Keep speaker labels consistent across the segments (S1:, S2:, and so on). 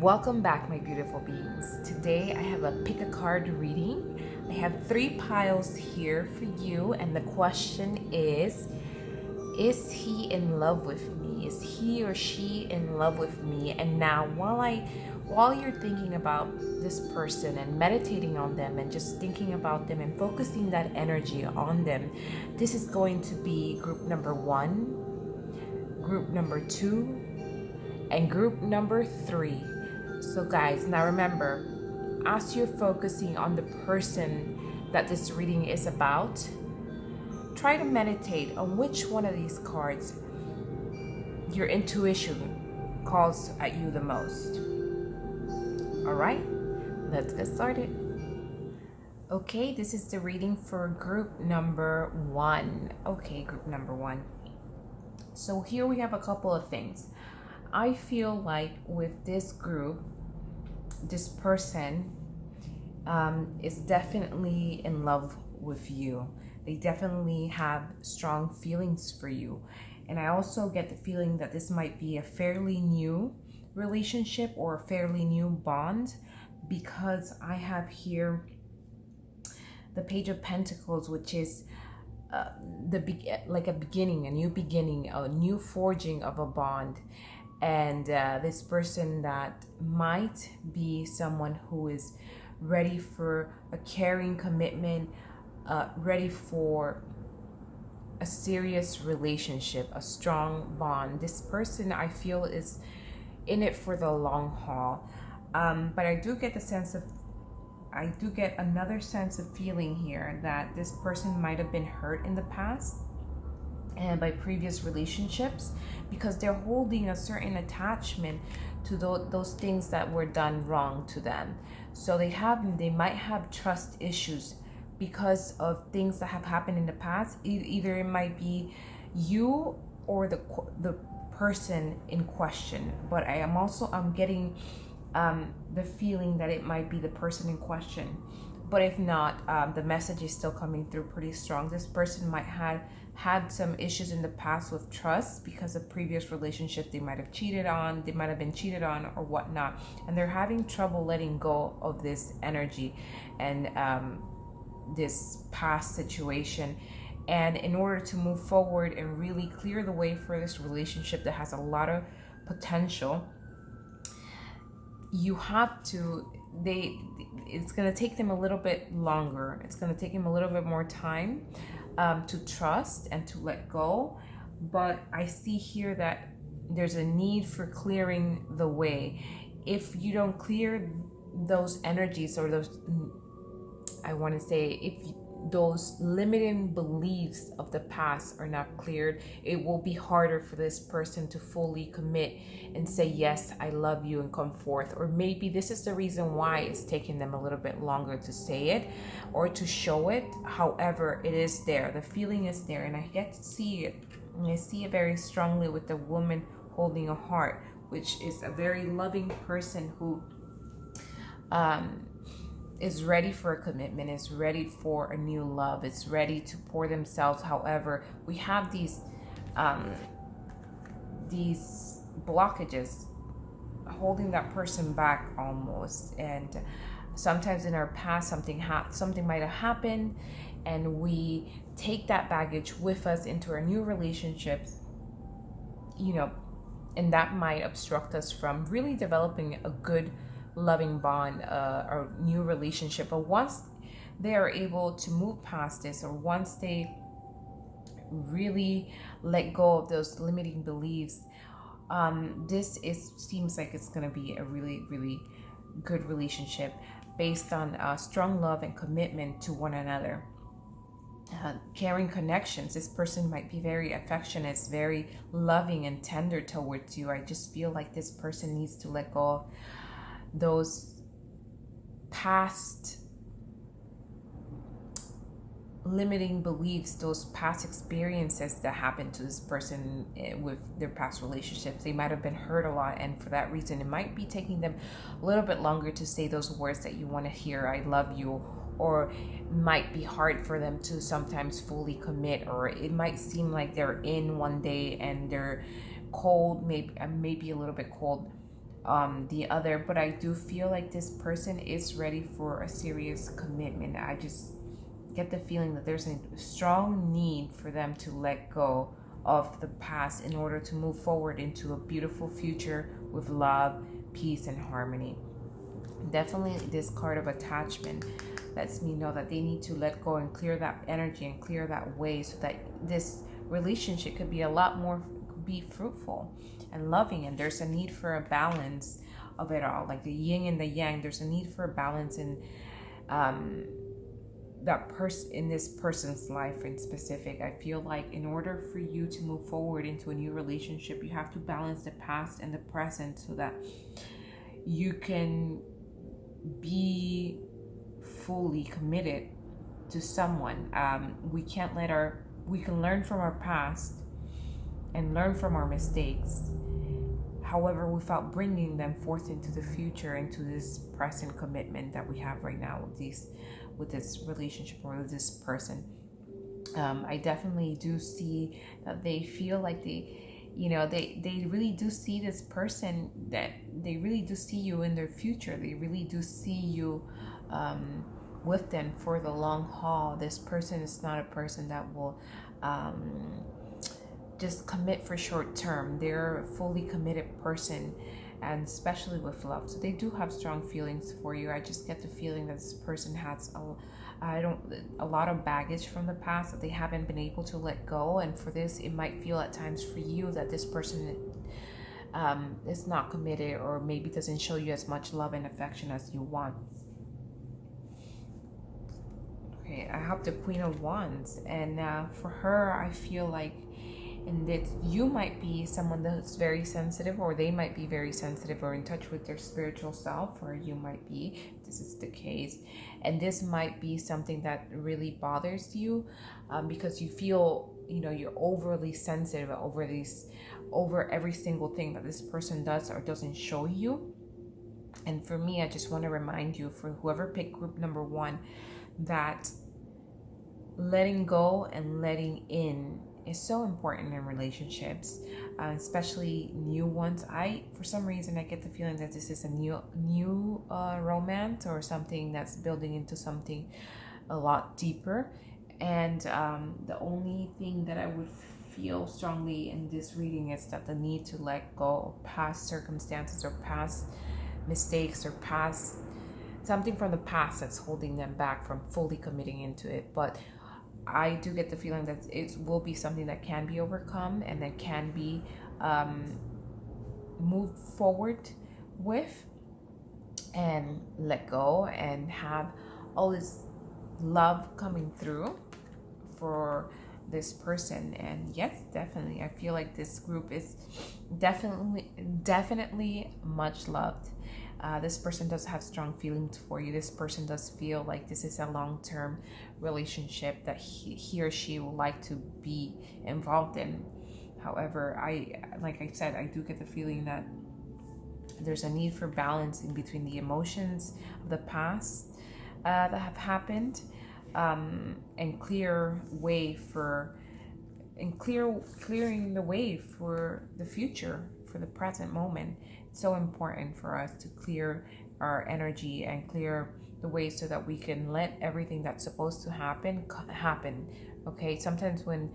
S1: Welcome back, my beautiful beings. Today I have a pick a card reading. I have 3 piles here for you, and the question is he in love with me? Is he or she in love with me? And now while you're thinking about this person and meditating on them and just thinking about them and focusing that energy on them, this is going to be group number 1, group number 2, and group number 3. So guys, now remember, as you're focusing on the person that this reading is about, try to meditate on which one of these cards your intuition calls at you the most. All right, let's get started. Okay, this is the reading for group number 1. Okay, group number 1. So here we have a couple of things. I feel like with this group, this person is definitely in love with you. They definitely have strong feelings for you. And I also get the feeling that this might be a fairly new relationship or a fairly new bond, because I have here the Page of Pentacles, which is like a beginning, a new beginning, a new forging of a bond. And this person that might be someone who is ready for a caring commitment, ready for a serious relationship, a strong bond. This person, I feel, is in it for the long haul. But I do get another sense of feeling here that this person might have been hurt in the past and by previous relationships, because they're holding a certain attachment to those things that were done wrong to them. So they might have trust issues because of things that have happened in the past. Either it might be you or the person in question, but I'm getting the feeling that it might be the person in question. But if not, the message is still coming through pretty strong. This person might have had some issues in the past with trust because of previous relationships they might have been cheated on or whatnot, and they're having trouble letting go of this energy and this past situation. And in order to move forward and really clear the way for this relationship that has a lot of potential, you have to it's going to take them a little bit longer. It's going to take them a little bit more time to trust and to let go. But I see here that there's a need for clearing the way. If you don't clear those energies, or those, I want to say, if those limiting beliefs of the past are not cleared, it will be harder for this person to fully commit and say, yes, I love you, and come forth. Or maybe this is the reason why it's taking them a little bit longer to say it or to show it. However, it is there. The feeling is there, and I get to see it. And I see it very strongly with the woman holding a heart, which is a very loving person who is ready for a commitment, is ready for a new love, is ready to pour themselves. However, we have these blockages holding that person back almost. And sometimes in our past something might have happened, and we take that baggage with us into our new relationships, and that might obstruct us from really developing a good loving bond, or new relationship. But once they are able to move past this, or once they really let go of those limiting beliefs, seems like it's going to be a really, really good relationship based on strong love and commitment to one another. Caring connections. This person might be very affectionate, very loving and tender towards you. I just feel like this person needs to let go of those past limiting beliefs, those past experiences that happened to this person with their past relationships. They might have been hurt a lot, and for that reason it might be taking them a little bit longer to say those words that you want to hear, I love you. Or it might be hard for them to sometimes fully commit, or it might seem like they're in one day and they're cold, maybe a little bit cold the other, but I do feel like this person is ready for a serious commitment. I just get the feeling that there's a strong need for them to let go of the past in order to move forward into a beautiful future with love, peace, and harmony. Definitely, this card of attachment lets me know that they need to let go and clear that energy and clear that way so that this relationship could be a lot more be fruitful and loving. And there's a need for a balance of it all, like the yin and the yang. There's a need for a balance in that person, in this person's life in specific. I feel like in order for you to move forward into a new relationship, you have to balance the past and the present so that you can be fully committed to someone. We can't let we can learn from our past and learn from our mistakes, however, without bringing them forth into the future, into this present commitment that we have right now with this relationship or with this person. I definitely do see that they feel like they really do see this person, that they really do see you in their future. They really do see you with them for the long haul. This person is not a person that will just commit for short term. They're a fully committed person, and especially with love. So they do have strong feelings for you. I just get the feeling that this person has a lot of baggage from the past that they haven't been able to let go. And for this, it might feel at times for you that this person is not committed, or maybe doesn't show you as much love and affection as you want. Okay, I have the Queen of Wands, and for her, I feel like, and that you might be someone that's very sensitive, or they might be very sensitive or in touch with their spiritual self, or you might be, this is the case, and this might be something that really bothers you, because you feel, you're overly sensitive over every single thing that this person does or doesn't show you. And for me, I just want to remind you, for whoever picked group number 1, that letting go and letting in is so important in relationships, especially new ones. For some reason, I get the feeling that this is a new romance, or something that's building into something a lot deeper. And the only thing that I would feel strongly in this reading is that the need to let go of past circumstances, or past mistakes, or past something from the past that's holding them back from fully committing into it. But I do get the feeling that it will be something that can be overcome and that can be moved forward with, and let go, and have all this love coming through for this person. And yes, definitely, I feel like this group is definitely much loved. This person does have strong feelings for you. This person does feel like this is a long-term relationship that he or she would like to be involved in. However, like I said, I do get the feeling that there's a need for balance in between the emotions of the past that have happened, and clearing the way for the future, for the present moment. It's so important for us to clear our energy and clear the way so that we can let everything that's supposed to happen. Okay, sometimes when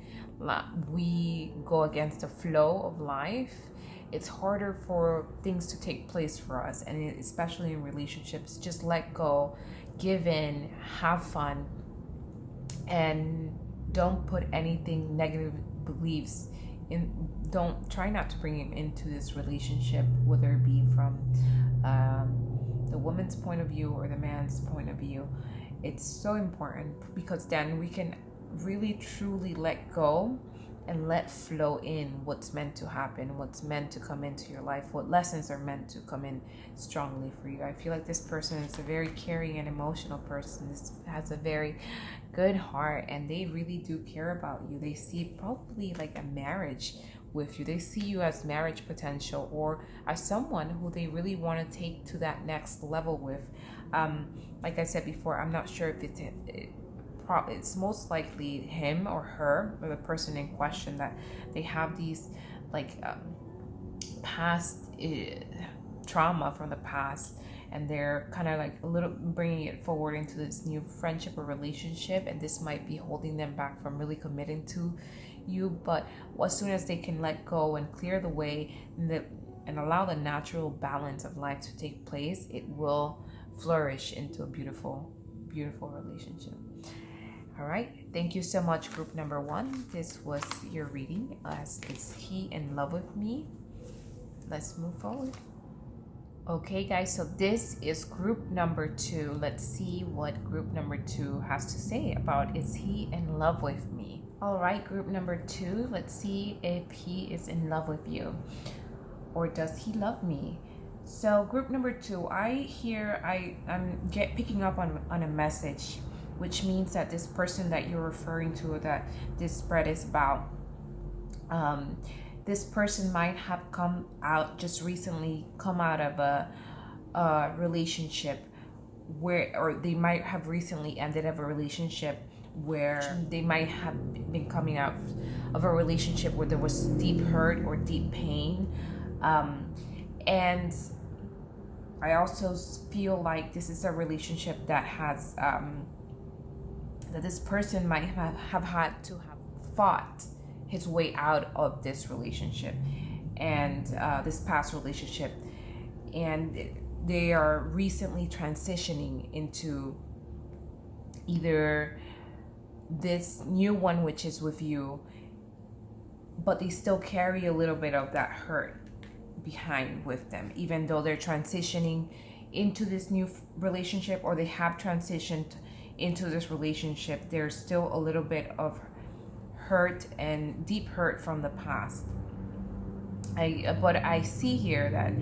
S1: we go against the flow of life, it's harder for things to take place for us, and especially in relationships. Just let go, give in, have fun, and don't put anything negative beliefs in. Don't try not to bring him into this relationship, whether it be from the woman's point of view or the man's point of view. It's so important, because then we can really truly let go and let flow in what's meant to happen, what's meant to come into your life, what lessons are meant to come in strongly for you. I feel like this person is a very caring and emotional person. This has a very good heart, and they really do care about you. They see probably like a marriage with you. They see you as marriage potential, or as someone who they really want to take to that next level with. Like I said before, I'm not sure if it's most likely him or her, or the person in question, that they have these like past trauma from the past, and they're kind of like a little bringing it forward into this new friendship or relationship, and this might be holding them back from really committing to you. But as soon as they can let go and clear the way and allow the natural balance of life to take place, it will flourish into a beautiful relationship. All right, thank you so much, group number 1. This was your reading as Is He in Love With Me? Let's move forward. Okay guys, so this is group number 2. Let's see what group number 2 has to say about Is He in Love With Me? All right, group number 2, let's see if he is in love with you, or does he love me? So group number 2, I'm picking up on a message, which means that this person that you're referring to, that this spread is about, this person might have just recently come out of a relationship or they might have recently ended up a relationship where they might have been coming out of a relationship where there was deep hurt or deep pain. And I also feel like this is a relationship that has, that this person might have had to have fought his way out of this relationship and this past relationship. And they are recently transitioning into either this new one, which is with you, but they still carry a little bit of that hurt behind with them, even though they're transitioning into this new relationship, or they have transitioned into this relationship. There's still a little bit of hurt and deep hurt from the past. But I see here that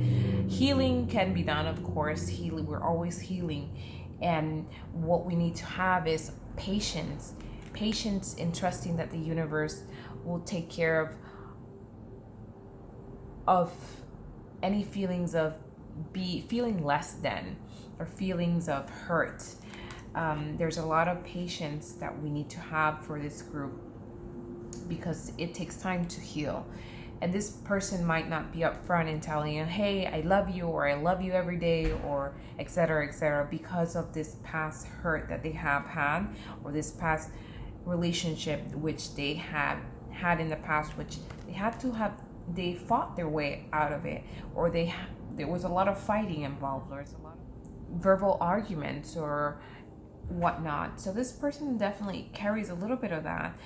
S1: healing can be done, of course. We're always healing, and what we need to have is patience in trusting that the universe will take care of any feelings of feeling less than, or feelings of hurt. There's a lot of patience that we need to have for this group, because it takes time to heal. And this person might not be upfront in telling you, hey, I love you, or I love you every day, or etc., because of this past hurt that they have had, or this past relationship which they had in the past, which they fought their way out of it, or there was a lot of fighting involved, or a lot of verbal arguments or whatnot. So this person definitely carries a little bit of that,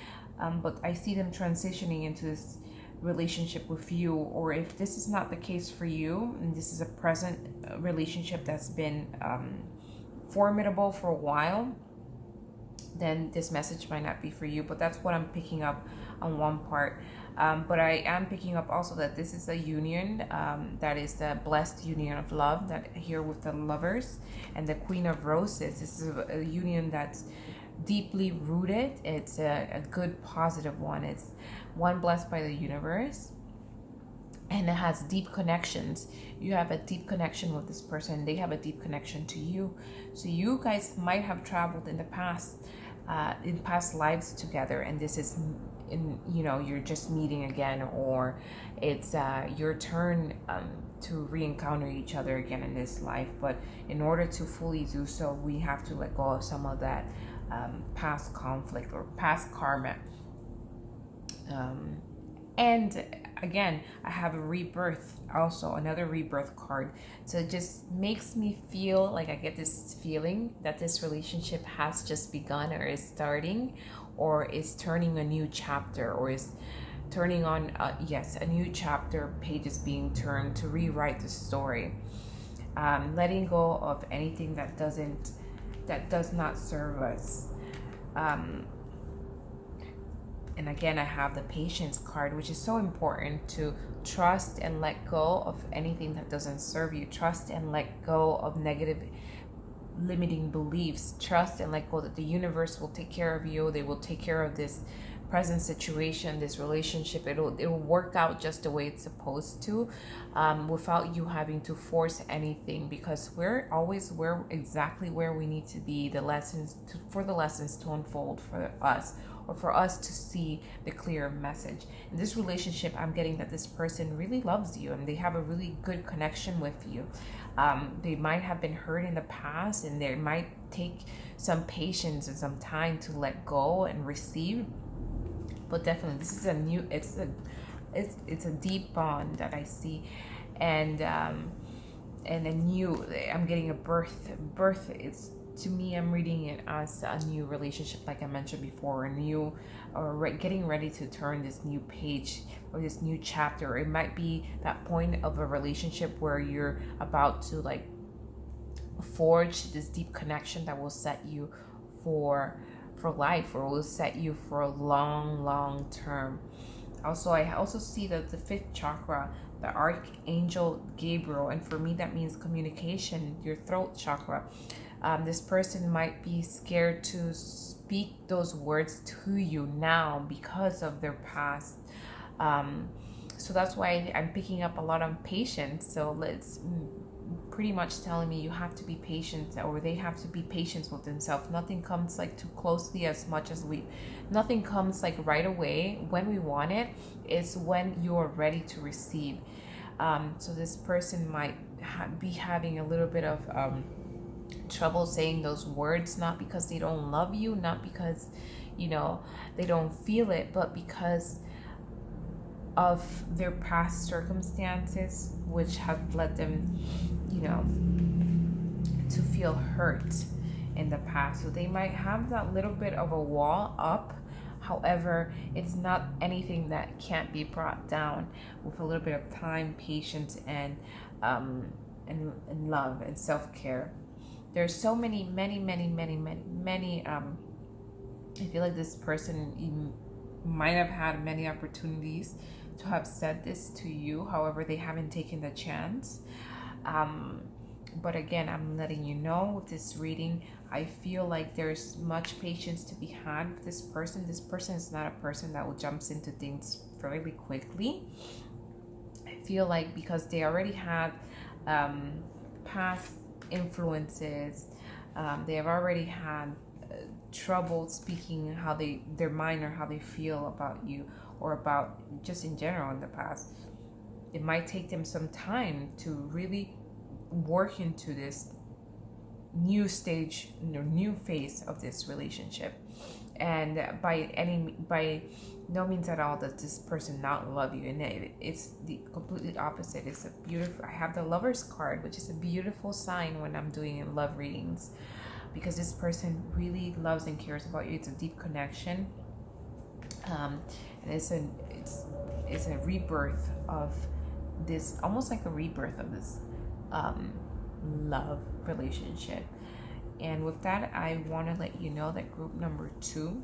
S1: but I see them transitioning into this relationship with you. Or if this is not the case for you, and this is a present relationship that's been formidable for a while, then this message might not be for you. But that's what I'm picking up on one part. But I am picking up also that this is a union that is the blessed union of love, that here with the Lovers and the Queen of Roses. This is a union that's deeply rooted. It's a good, positive one. It's one blessed by the universe, and it has deep connections. You have a deep connection with this person. They have a deep connection to you. So you guys might have traveled in the past, in past lives together, and this is you're just meeting again, or it's your turn to re-encounter each other again in this life. But in order to fully do so, we have to let go of some of that past conflict or past karma. And again, I have a rebirth, also another rebirth card. So it just makes me feel like I get this feeling that this relationship has just begun, or is starting, or is turning a new chapter, or is turning on, a new chapter, pages being turned to rewrite the story. Letting go of anything that does not serve us. And again, I have the Patience card, which is so important, to trust and let go of anything that doesn't serve you. Trust and let go of negative limiting beliefs. Trust and let go that the universe will take care of you. They will take care of this present situation, this relationship. It'll work out just the way it's supposed to, without you having to force anything, because we're exactly where we need to be. For the lessons to unfold for us, or for us to see the clear message. In this relationship, I'm getting that this person really loves you and they have a really good connection with you. They might have been hurt in the past, and they might take some patience and some time to let go and receive. But definitely, this is a new. It's a deep bond that I see, and a new. I'm getting a birth. Birth is, to me, I'm reading it as a new relationship, like I mentioned before, a new, or getting ready to turn this new page or this new chapter. It might be that point of a relationship where you're about to like forge this deep connection that will set you for life, or will set you for a long term. Also, I also see that the fifth chakra, the archangel Gabriel, and for me that means communication, your throat chakra. This person might be scared to speak those words to you now because of their past. So that's why I'm picking up a lot on patience. So let's pretty much telling me you have to be patient, or they have to be patient with themselves. Nothing comes like too closely as much as nothing comes like right away when we want it. It's when you're ready to receive. So this person might be having a little bit of trouble saying those words, not because they don't love you, not because they don't feel it, but because of their past circumstances, which have led them to feel hurt in the past. So they might have that little bit of a wall up. However, it's not anything that can't be brought down with a little bit of time, patience, and love and self-care. There's so many I feel like this person might have had many opportunities to have said this to you. However, they haven't taken the chance. But again, I'm letting you know with this reading, I feel like there's much patience to be had with this person. This person is not a person that will jumps into things fairly quickly. I feel like because they already had past influences, they have already had trouble speaking their mind, or how they feel about you, or about just in general in the past. It might take them some time to really work into this new stage, new phase of this relationship. And by no means at all does this person not love you, and it's the completely opposite. It's a beautiful. I have the Lover's card, which is a beautiful sign when I'm doing love readings, because this person really loves and cares about you. It's a deep connection, and it's a rebirth of this, almost like a rebirth of this love relationship. And with that, I want to let you know that group number 2,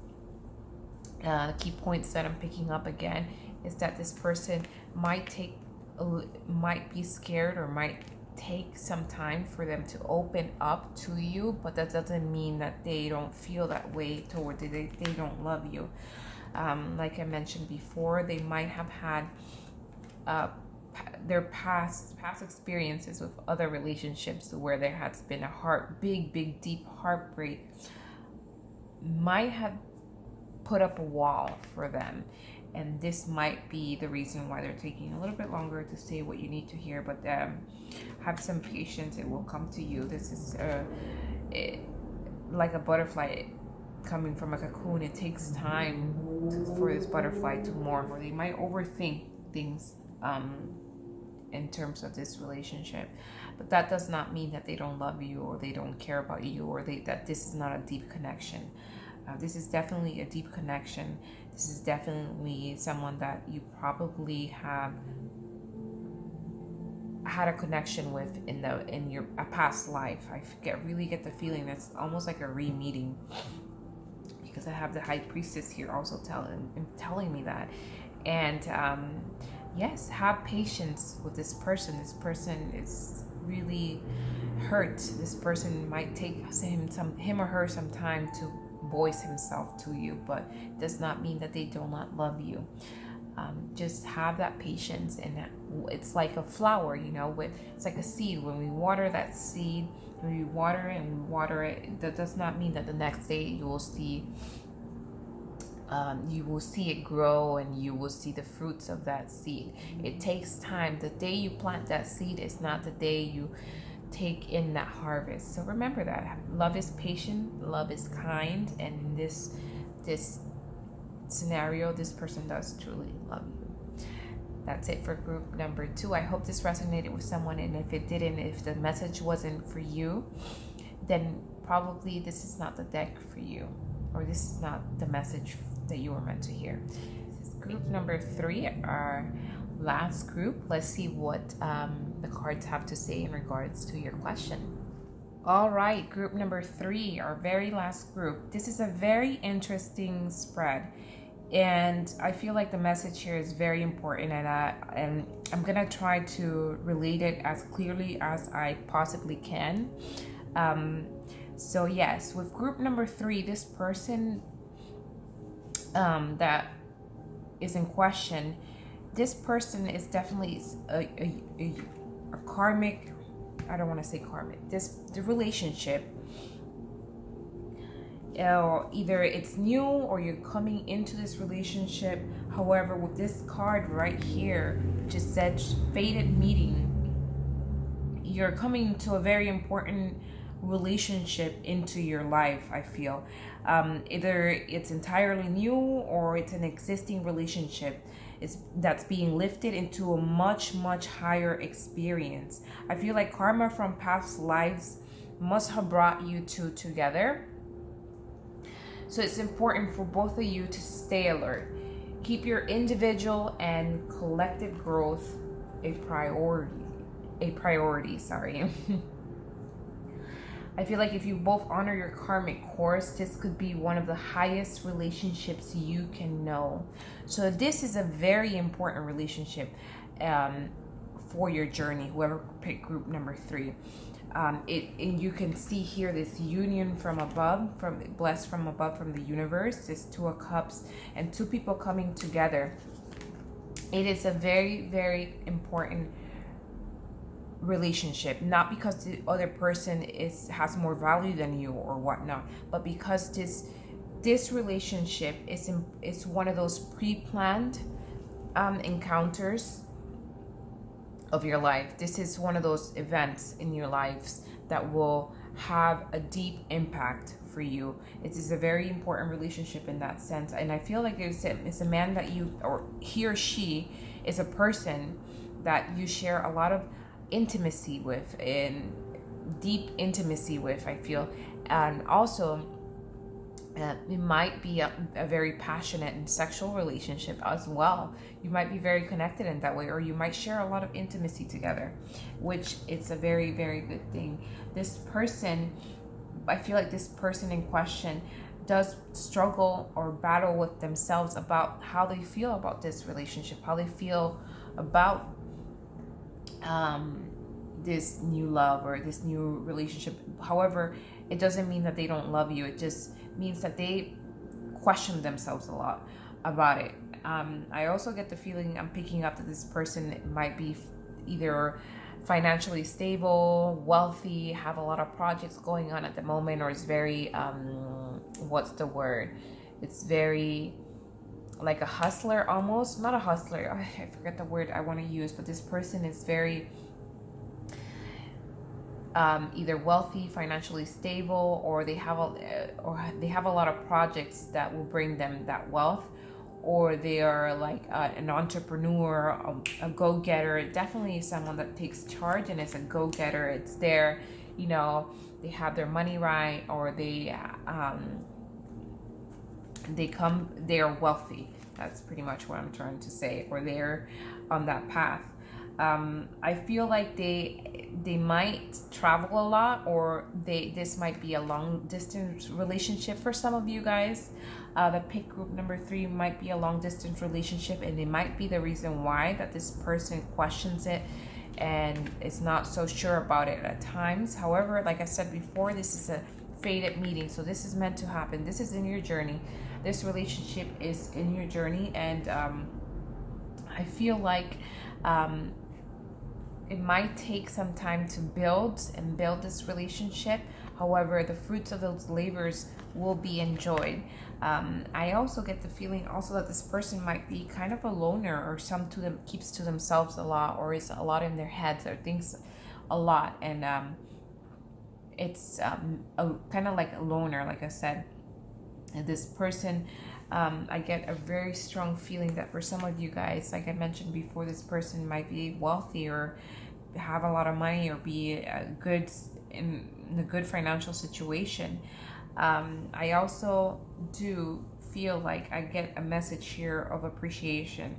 S1: key points that I'm picking up again, is that this person might be scared, or might take some time for them to open up to you, but that doesn't mean that they don't feel that way toward you. They don't love you. Like I mentioned before, they might have had their past experiences with other relationships where there has been a big deep heartbreak, might have put up a wall for them, and this might be the reason why they're taking a little bit longer to say what you need to hear. But have some patience, it will come to you. This is like a butterfly coming from a cocoon. It takes time for this butterfly to morph, or they might overthink things in terms of this relationship. But that does not mean that they don't love you, or they don't care about you, or that this is not a deep connection. This is definitely a deep connection. This is definitely someone that you probably have had a connection with in your past life. I really get the feeling that's almost like a re-meeting, because I have the High Priestess here also telling me that. And yes, have patience with this person. This person is really hurt. This person might take him or her some time to voice himself to you, but it does not mean that they do not love you. Just have that patience, and it's like a flower, it's like a seed. When we water that seed, when we water it, that does not mean that the next day you will see You will see it grow and you will see the fruits of that seed. It takes time. The day you plant that seed is not the day you take in that harvest. So remember that love is patient, love is kind, and in this scenario, this person does truly love you. That's it for group number 2. I hope this resonated with someone, and if it didn't, if the message wasn't for you, then probably this is not the deck for you, or this is not the message that you were meant to hear. This is group number 3, our last group. Let's see what the cards have to say in regards to your question. All right, group number 3, our very last group. This is a very interesting spread, and I feel like the message here is very important, and I'm gonna try to relate it as clearly as I possibly can. So yes, with group number 3, this person that is in question, this person is definitely a karmic. I don't want to say karmic. The relationship, either it's new or you're coming into this relationship. However, with this card right here, which is said fated meeting, you're coming to a very important relationship into your life. I feel either it's entirely new or it's an existing relationship that's being lifted into a much higher experience. I feel like karma from past lives must have brought you two together. So it's important for both of you to stay alert. Keep your individual and collective growth a priority, sorry. I feel like if you both honor your karmic course, this could be one of the highest relationships you can know. So this is a very important relationship for your journey, whoever picked group number 3. And you can see here this union from above, blessed from above from the universe, this 2 of Cups and 2 people coming together. It is a very important relationship, not because the other person has more value than you or whatnot, but because this relationship is one of those pre-planned encounters of your life. This is one of those events in your lives that will have a deep impact for you. It is a very important relationship in that sense, and I feel like it's a man that you, or he or she is a person that you share a lot of intimacy with, and deep intimacy with, I feel. And also it might be a very passionate and sexual relationship as well. You might be very connected in that way, or you might share a lot of intimacy together, which it's a very good thing. This person, I feel like this person in question does struggle or battle with themselves about how they feel about this relationship, how they feel about this new love or this new relationship. However, it doesn't mean that they don't love you. It just means that they question themselves a lot about it. I also get the feeling, I'm picking up, that this person might be either financially stable, wealthy, have a lot of projects going on at the moment, or is very what's the word? It's very like a hustler almost. Not a hustler, I forget the word I want to use, but this person is very either wealthy, financially stable, or they have a lot of projects that will bring them that wealth, or they are like an entrepreneur, a go-getter. Definitely someone that takes charge and is a go-getter. It's their, they have their money right, or they're wealthy. That's pretty much what I'm trying to say, or they're on that path. I feel like they might travel a lot, or this might be a long distance relationship for some of you guys. The pick group number 3 might be a long distance relationship, and it might be the reason why that this person questions it and is not so sure about it at times. However, like I said before, this is a fated meeting, so this is meant to happen. This is in your journey. This relationship is in your journey, and I feel like it might take some time to build this relationship. However, the fruits of those labors will be enjoyed. I also get the feeling also that this person might be kind of a loner, or some to them keeps to themselves a lot, or is a lot in their heads, or thinks a lot, and it's kind of like a loner, like I said. And this person, I get a very strong feeling that for some of you guys, like I mentioned before, this person might be wealthy or have a lot of money or be good in a good financial situation. I also do feel like I get a message here of appreciation,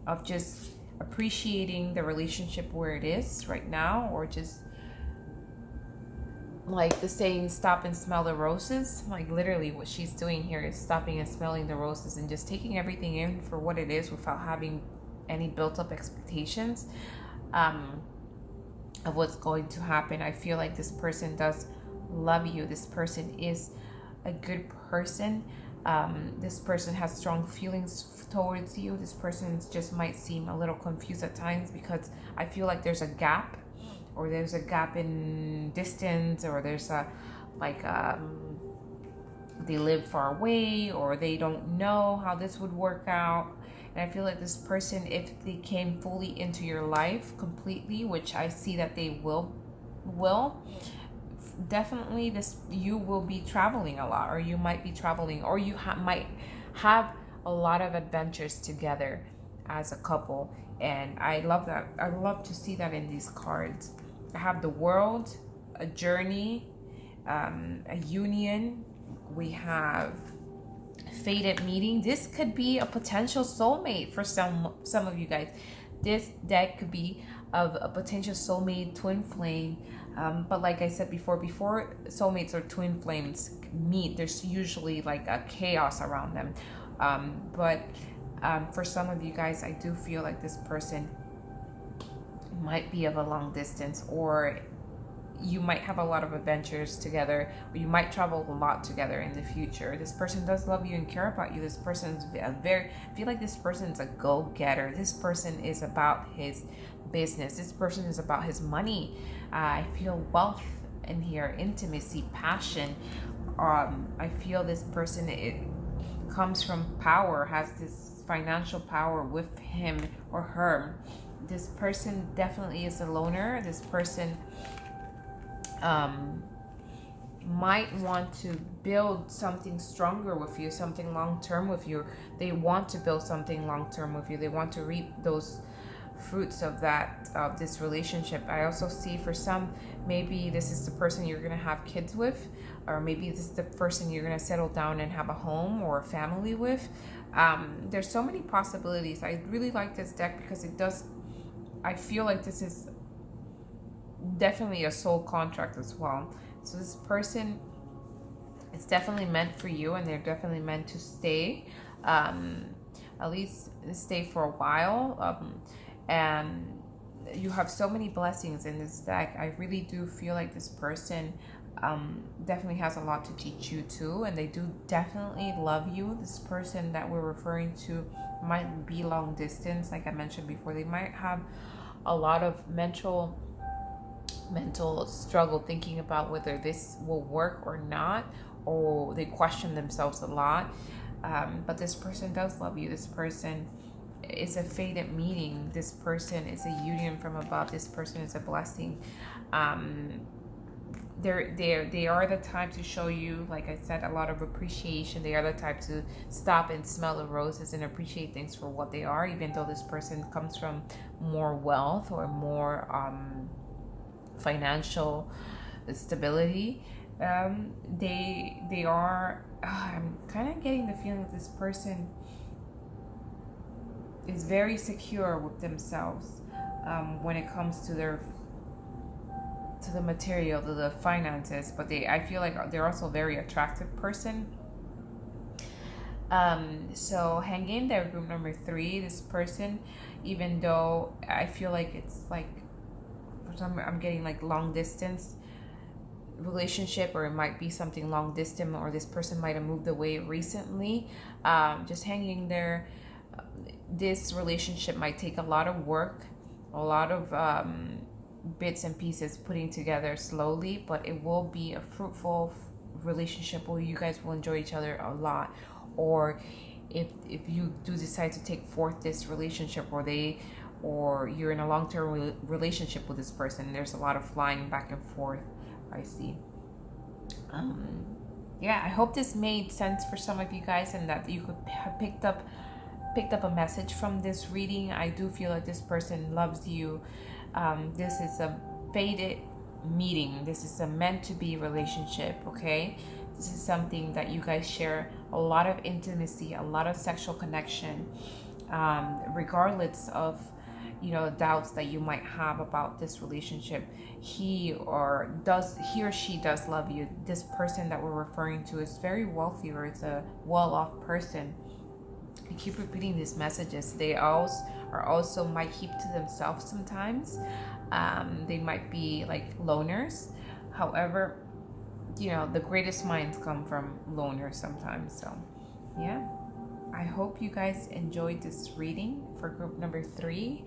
S1: of just appreciating the relationship where it is right now, or just like the saying, stop and smell the roses. Like literally what she's doing here is stopping and smelling the roses and just taking everything in for what it is without having any built up expectations of what's going to happen. I feel like this person does love you. This person is a good person. This person has strong feelings towards you. This person just might seem a little confused at times, because I feel like there's a gap, or there's a gap in distance, or there's a like they live far away, or they don't know how this would work out. And I feel like this person, if they came fully into your life completely, which I see that they will definitely, this you will be traveling a lot, or you might be traveling, or you might have a lot of adventures together as a couple. And I love that. I love to see that in these cards. I have the World, a journey, a union. We have fated meeting. This could be a potential soulmate for some of you guys. This deck could be of a potential soulmate, twin flame. But like I said before soulmates or twin flames meet, there's usually like a chaos around them. But for some of you guys, I do feel like this person might be of a long distance, or you might have a lot of adventures together, or you might travel a lot together in the future. This person does love you and care about you. This person's I feel like this person's a go-getter. This person is about his business. This person is about his money. I feel wealth in here, intimacy, passion. I feel this person, it comes from power, has this financial power with him or her. This person definitely is a loner. This person might want to build something stronger with you, something long-term with you. They want to build something long-term with you. They want to reap those fruits of this relationship. I also see for some, maybe this is the person you're going to have kids with, or maybe this is the person you're going to settle down and have a home or a family with. There's so many possibilities. I really like this deck because I feel like this is definitely a soul contract as well. So this person is definitely meant for you, and they're definitely meant to stay, at least stay for a while. And you have so many blessings in this deck. I really do feel like this person definitely has a lot to teach you too, and they do definitely love you. This person that we're referring to might be long distance, like I mentioned before. They might have a lot of mental struggle thinking about whether this will work or not, or they question themselves a lot. But this person does love you. This person is a fated meeting. This person is a union from above. This person is a blessing. They are the type to show you, like I said, a lot of appreciation. They are the type to stop and smell the roses and appreciate things for what they are, even though this person comes from more wealth or more financial stability. They are I'm kind of getting the feeling that this person is very secure with themselves when it comes to the material, to the finances. But I feel like they're also a very attractive person. So hang in there, group number 3. This person, even though I feel like it's like, for some, I'm getting like long distance relationship, or it might be something long distance, or this person might have moved away recently. Just hanging there. This relationship might take a lot of work, a lot of bits and pieces putting together slowly, but it will be a fruitful relationship where you guys will enjoy each other a lot. Or if you do decide to take forth this relationship, or you're in a long-term relationship with this person, there's a lot of flying back and forth, I see. Yeah, I hope this made sense for some of you guys, and that you could have picked up a message from this reading. I do feel that this person loves you. This is a fated meeting. This is a meant to be relationship, okay? This is something that you guys share a lot of intimacy, a lot of sexual connection, regardless of doubts that you might have about this relationship. He or she does love you. This person that we're referring to is very wealthy, or is a well-off person. I keep repeating these messages. They also might keep to themselves sometimes. They might be like loners. However, the greatest minds come from loners sometimes. So yeah, I hope you guys enjoyed this reading for group number 3,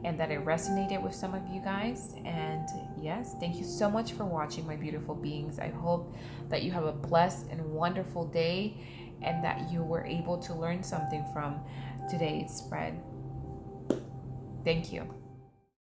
S1: and that it resonated with some of you guys. And yes, thank you so much for watching, my beautiful beings. I hope that you have a blessed and wonderful day, and that you were able to learn something from today's spread. Thank you.